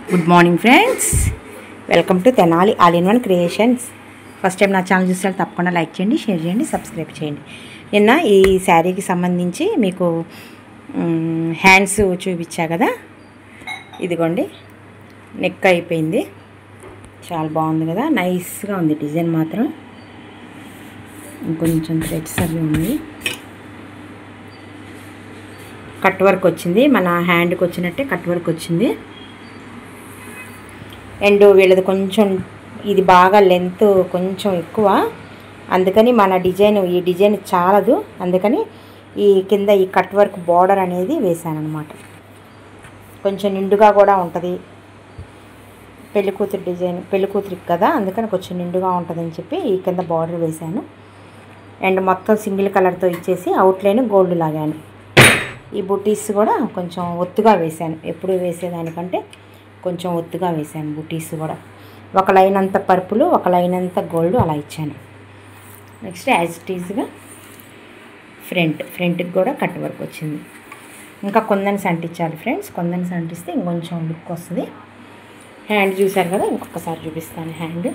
Good morning friends, welcome to Tenali all in one creations. First time నా channel చూస్తే తప్పకుండా like చేయండి, share చేయండి, సబ్స్క్రైబ్ చేయండి. నిన్న ఈ శారీకి సంబంధించి మీకు హ్యాండ్స్ చూపించా కదా, ఇదిగోండి నెక్ అయిపోయింది. చాలా బాగుంది కదా, నైస్గా ఉంది డిజైన్ మాత్రం. ఇంకొంచెం థ్రెడ్స్ అవి ఉన్నాయి. కట్ వర్క్ వచ్చింది, మన హ్యాండ్కి వచ్చినట్టే కట్ వర్క్ వచ్చింది. అండ్ వీళ్ళది కొంచెం ఇది బాగా లెంత్ కొంచెం ఎక్కువ, అందుకని మన ఈ డిజైన్ చాలదు. అందుకని ఈ కింద ఈ కట్ వర్క్ బార్డర్ అనేది వేసాను అనమాట. కొంచెం నిండుగా కూడా ఉంటుంది, పెళ్ళికూతురు డిజైన్, పెళ్ళికూతురికి కదా, అందుకని కొంచెం నిండుగా ఉంటుందని చెప్పి ఈ కింద బార్డర్ వేసాను. అండ్ మొత్తం సింగిల్ కలర్తో ఇచ్చేసి అవుట్లైన్ గోల్డ్ లాగాను. ఈ బుటీస్ కూడా కొంచెం ఒత్తుగా వేసాను, ఎప్పుడు వేసేదానికంటే కొంచెం ఒత్తుగా వేసాను. బుటీస్ కూడా ఒక లైన్ అంతా పర్పులు, ఒక లైన్ అంతా గోల్డ్ అలా ఇచ్చాను. నెక్స్ట్ యాజ్ ఇట్ ఈజ్గా ఫ్రంట్కి కూడా కట్ వర్క్ వచ్చింది. ఇంకా కొందన్స్ అంటించాలి ఫ్రెండ్స్, కొందన్స్ అంటిస్తే ఇంకొంచెం లుక్ వస్తుంది. హ్యాండ్ చూసారు కదా, ఇంకొకసారి చూపిస్తాను. హ్యాండ్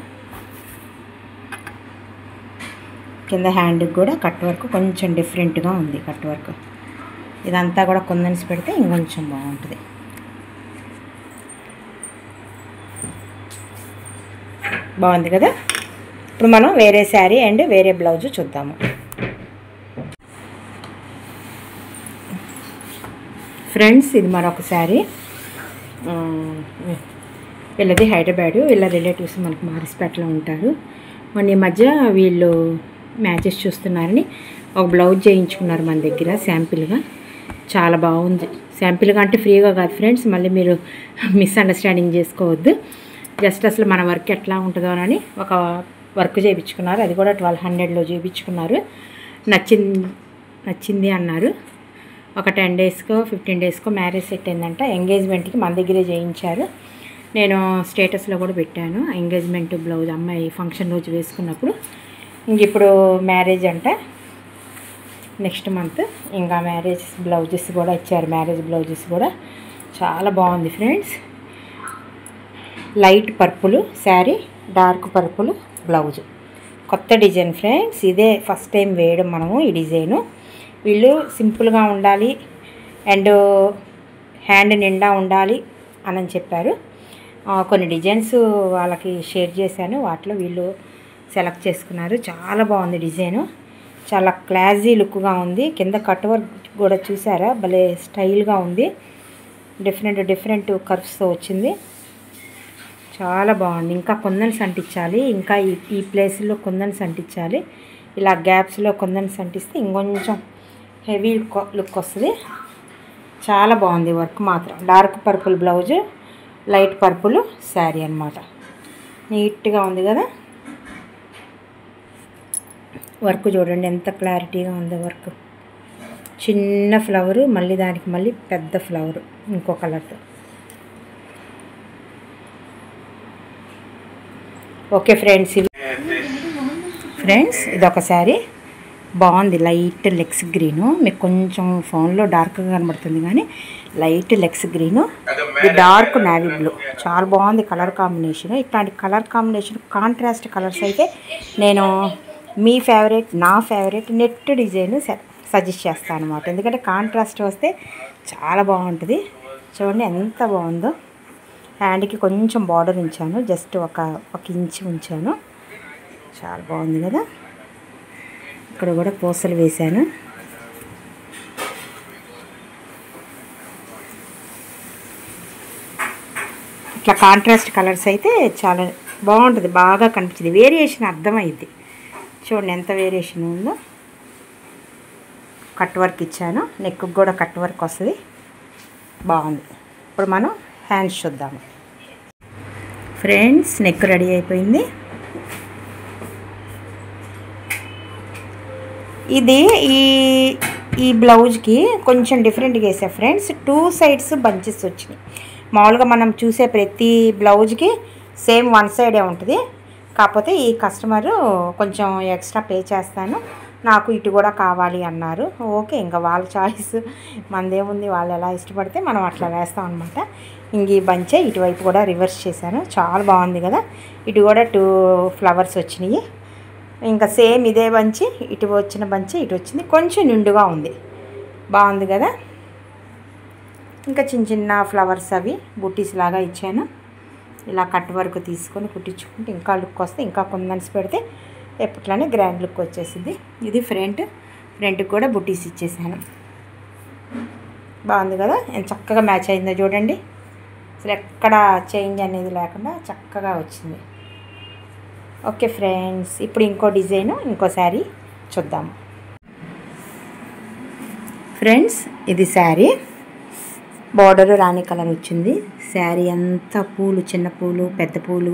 కింద హ్యాండ్కి కూడా కట్ వర్క్ కొంచెం డిఫరెంట్గా ఉంది. కట్ వర్క్ ఇదంతా కూడా కొందన్స్ పెడితే ఇంకొంచెం బాగుంటుంది. బాగుంది కదా. ఇప్పుడు మనం వేరే శారీ అండ్ వేరే బ్లౌజ్ చూద్దాము. ఫ్రెండ్స్, ఇది మరొక శారీ. వీళ్ళది హైదరాబాదు, వీళ్ళ రిలేటివ్స్ మనకు మారిస్పేటలో ఉంటారు. మొన్న ఈ మధ్య వీళ్ళు మ్యాచెస్ చూస్తున్నారని ఒక బ్లౌజ్ చేయించుకున్నారు మన దగ్గర శాంపిల్గా. చాలా బాగుంది. శాంపిల్గా అంటే ఫ్రీగా కాదు ఫ్రెండ్స్, మళ్ళీ మీరు మిస్అండర్స్టాండింగ్ చేసుకోవద్దు. జస్ట్ అసలు మన వర్క్ ఎట్లా ఉంటుందో అని ఒక వర్క్ చేయించుకున్నారు. అది కూడా 1200లో చేయించుకున్నారు. నచ్చింది అన్నారు. ఒక 10 డేస్కో 15 డేస్కో మ్యారేజ్ సెట్ అయిందంట. ఎంగేజ్మెంట్కి మన దగ్గరే చేయించారు. నేను స్టేటస్లో కూడా పెట్టాను ఎంగేజ్మెంట్ బ్లౌజ్ అమ్మాయి ఫంక్షన్ రోజు వేసుకున్నప్పుడు. ఇంక ఇప్పుడు మ్యారేజ్ అంట నెక్స్ట్ మంత్. ఇంకా మ్యారేజ్ బ్లౌజెస్ కూడా ఇచ్చారు. మ్యారేజ్ బ్లౌజెస్ కూడా చాలా బాగుంది friends. Light purple sari, dark purple blouse. కొత్త డిజైన్ ఫ్రెండ్స్, ఇదే ఫస్ట్ టైం వేయడం మనము ఈ డిజైను. వీళ్ళు సింపుల్గా ఉండాలి అండ్ హ్యాండ్ నిండా ఉండాలి అని చెప్పారు. కొన్ని డిజైన్స్ వాళ్ళకి షేర్ చేశాను, వాటిలో వీళ్ళు సెలెక్ట్ చేసుకున్నారు. చాలా బాగుంది డిజైను, చాలా క్లాసీ లుక్గా ఉంది. కింద కట్ వర్క్ కూడా చూసారా, భలే స్టైల్గా ఉంది. డిఫరెంట్ కర్వ్స్తో వచ్చింది. చాలా బాగుంది. ఇంకా కొందన్స్ అంటించాలి, ఇంకా ఈ ప్లేస్లో కొందన్స్ అంటించాలి. ఇలా గ్యాప్స్లో కొందన్స్ అంటిస్తే ఇంకొంచెం హెవీ లుక్ వస్తుంది. చాలా బాగుంది వర్క్ మాత్రం. Dark purple blouse, light purple sari అన్నమాట. నీట్గా ఉంది కదా. వర్క్ చూడండి ఎంత క్లారిటీగా ఉందో వర్క్. చిన్న ఫ్లవరు, మళ్ళీ దానికి మళ్ళీ పెద్ద ఫ్లవరు ఇంకో కలర్తో. ఓకే ఫ్రెండ్స్, ఇదొక శారీ బాగుంది. లైట్ లెక్స్ గ్రీను, మీకు కొంచెం ఫోన్లో డార్క్గా కనబడుతుంది కానీ లైట్ లెక్స్ గ్రీను, ఇది డార్క్ నావీ బ్లూ. చాలా బాగుంది కలర్ కాంబినేషన్. ఇట్లాంటి కలర్ కాంబినేషన్ కాంట్రాస్ట్ కలర్స్ అయితే నేను నా ఫేవరెట్ నెట్ డిజైన్ సజెస్ట్ చేస్తాను అనమాట. ఎందుకంటే కాంట్రాస్ట్ వస్తే చాలా బాగుంటుంది. చూడండి ఎంత బాగుందో. హ్యాండ్కి కొంచెం బార్డర్ ఉంచాను, జస్ట్ ఒక ఇంచ్ ఉంచాను. చాలా బాగుంది కదా. ఇక్కడ కూడా పూసలు వేశాను. ఇట్లా కాంట్రాస్ట్ కలర్స్ అయితే చాలా బాగుంటుంది, బాగా కనిపించింది. వేరియేషన్ అర్థమైంది. చూడండి ఎంత వేరియేషన్ ఉందో. కట్ వర్క్ ఇచ్చాను, నెక్కు కూడా కట్ వర్క్ వస్తుంది. బాగుంది. ఇప్పుడు మనం హ్యాండ్స్ చూద్దాము ఫ్రెండ్స్. నెక్ రెడీ అయిపోయింది. ఇది ఈ బ్లౌజ్కి కొంచెం డిఫరెంట్గా వేసా ఫ్రెండ్స్. 2 సైడ్స్ బంచెస్ వచ్చినాయి. మామూలుగా మనం చూసే ప్రతి బ్లౌజ్కి సేమ్ 1 సైడే ఉంటుంది. కాకపోతే ఈ కస్టమరు కొంచెం ఎక్స్ట్రా పే చేస్తాను, నాకు ఇటు కూడా కావాలి అన్నారు. ఓకే, ఇంకా వాళ్ళ చాయిస్, మనదేముంది, వాళ్ళు ఎలా ఇష్టపడితే మనం అట్లా వేస్తాం అనమాట. ఇంక ఈ బంచే ఇటువైపు కూడా రివర్స్ చేశాను. చాలా బాగుంది కదా. ఇటు కూడా 2 ఫ్లవర్స్ వచ్చినాయి. ఇంకా సేమ్ ఇదే బంచి, ఇటు వచ్చిన బంచి ఇటు వచ్చింది. కొంచెం నిండుగా ఉంది, బాగుంది కదా. ఇంకా చిన్న చిన్న ఫ్లవర్స్ అవి బుట్టీస్ లాగా ఇచ్చాను. ఇలా కట్ వర్క్ తీసుకొని కుట్టించుకుంటే ఇంకా లుక్ వస్తే, ఇంకా కుందన్స్ పెడితే ఎప్పట్లానే గ్రాండ్ లుక్ వచ్చేసింది. ఇది ఫ్రంట్కి కూడా బుట్టీస్ ఇచ్చేసాను. బాగుంది కదా, ఎంత చక్కగా మ్యాచ్ అయిందో చూడండి. అసలు ఎక్కడ చేంజ్ అనేది లేకుండా చక్కగా వచ్చింది. ఓకే ఫ్రెండ్స్, ఇప్పుడు ఇంకో డిజైన్, ఇంకో శారీ చూద్దాము. ఫ్రెండ్స్, ఇది శారీ బార్డర్ రాణి కలర్ వచ్చింది. శారీ అంతా పూలు, చిన్న పూలు, పెద్ద పూలు,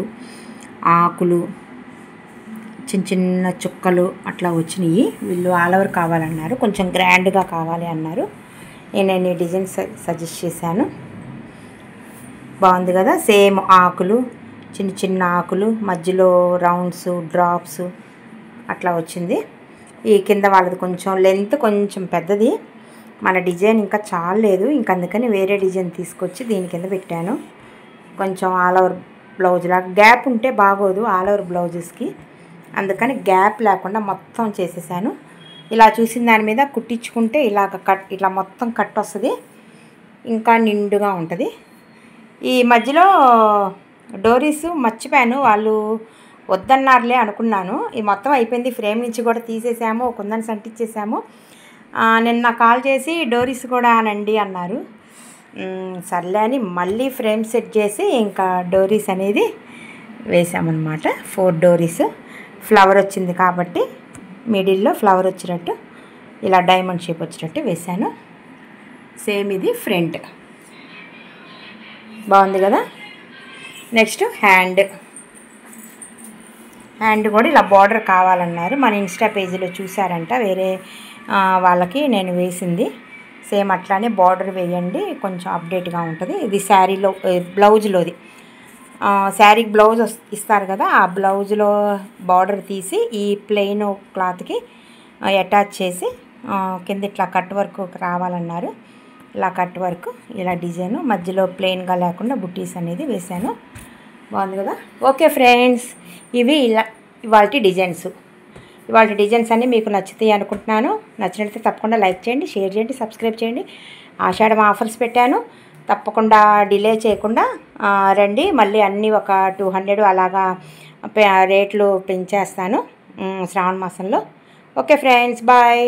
ఆకులు, చిన్న చిన్న చుక్కలు అట్లా వచ్చినాయి. వీళ్ళు ఆల్ ఓవర్ కావాలన్నారు, కొంచెం గ్రాండ్గా కావాలి అన్నారు. నేను ఈ డిజైన్ సజెస్ట్ చేశాను. బాగుంది కదా. సేమ్ ఆకులు, చిన్న చిన్న ఆకులు, మధ్యలో రౌండ్స్, డ్రాప్స్ అట్లా వచ్చింది. ఈ కింద వాళ్ళది కొంచెం లెంత్ కొంచెం పెద్దది, మన డిజైన్ ఇంకా చాలలేదు. ఇంకా అందుకని వేరే డిజైన్ తీసుకొచ్చి దీని కింద పెట్టాను. కొంచెం ఆల్ ఓవర్ బ్లౌజ్ లాగా గ్యాప్ ఉంటే బాగోదు ఆల్ ఓవర్ బ్లౌజెస్కి, అందుకని గ్యాప్ లేకుండా మొత్తం చేసేసాను. ఇలా చూసిన దాని మీద కుట్టించుకుంటే ఇలాగ కట్, ఇట్లా మొత్తం కట్ వస్తుంది, ఇంకా నిండుగా ఉంటుంది. ఈ మధ్యలో డోరీస్ మర్చిపోయాను, వాళ్ళు వద్దన్నారులే అనుకున్నాను. ఈ మొత్తం అయిపోయింది, ఫ్రేమ్ నుంచి కూడా తీసేసాము, కుందన్స్ అంటించేసాము. నిన్న కాల్ చేసి డోరీస్ కూడా అనండి అన్నారు. సర్లే అని మళ్ళీ ఫ్రేమ్ సెట్ చేసి ఇంకా డోరీస్ అనేది వేసామన్నమాట. 4 డోరీస్. ఫ్లవర్ వచ్చింది కాబట్టి మిడిల్లో ఫ్లవర్ వచ్చినట్టు, ఇలా డైమండ్ షేప్ వచ్చినట్టు వేసాను. సేమ్ ఇది ఫ్రంట్, బాగుంది కదా. నెక్స్ట్ హ్యాండ్ కూడా ఇలా బార్డర్ కావాలన్నారు. మన ఇన్స్టా పేజీలో చూసారంట, వేరే వాళ్ళకి నేను వేసింది. సేమ్ అట్లానే బార్డర్ వేయండి, కొంచెం అప్డేట్గా ఉంటుంది. ఇది శారీలో బ్లౌజ్లోది, శారీకి బ్లౌజ్ ఇస్తారు కదా, ఆ బ్లౌజ్లో బార్డర్ తీసి ఈ ప్లెయిన్ క్లాత్కి అటాచ్ చేసి కింద ఇట్లా కట్ వర్క్ రావాలన్నారు. ఇలా కట్ వర్క్, ఇలా డిజైన్ మధ్యలో ప్లెయిన్గా లేకుండా బుట్టీస్ అనేది వేసాను. బాగుంది కదా. ఓకే ఫ్రెండ్స్, ఇవి ఇలా ఇవాల్టి డిజైన్స్ అన్నీ మీకు నచ్చుతాయి అనుకుంటున్నాను. నచ్చినట్లయితే తప్పకుండా లైక్ చేయండి, షేర్ చేయండి, సబ్స్క్రైబ్ చేయండి. ఆషాఢం ఆఫర్స్ పెట్టాను, తప్పకుండా డిలే చేయకుండా రండి. మళ్ళీ అన్నీ ఒక 200 అలాగా రేట్లు పెంచేస్తాను శ్రావణ మాసంలో. Okay friends, bye.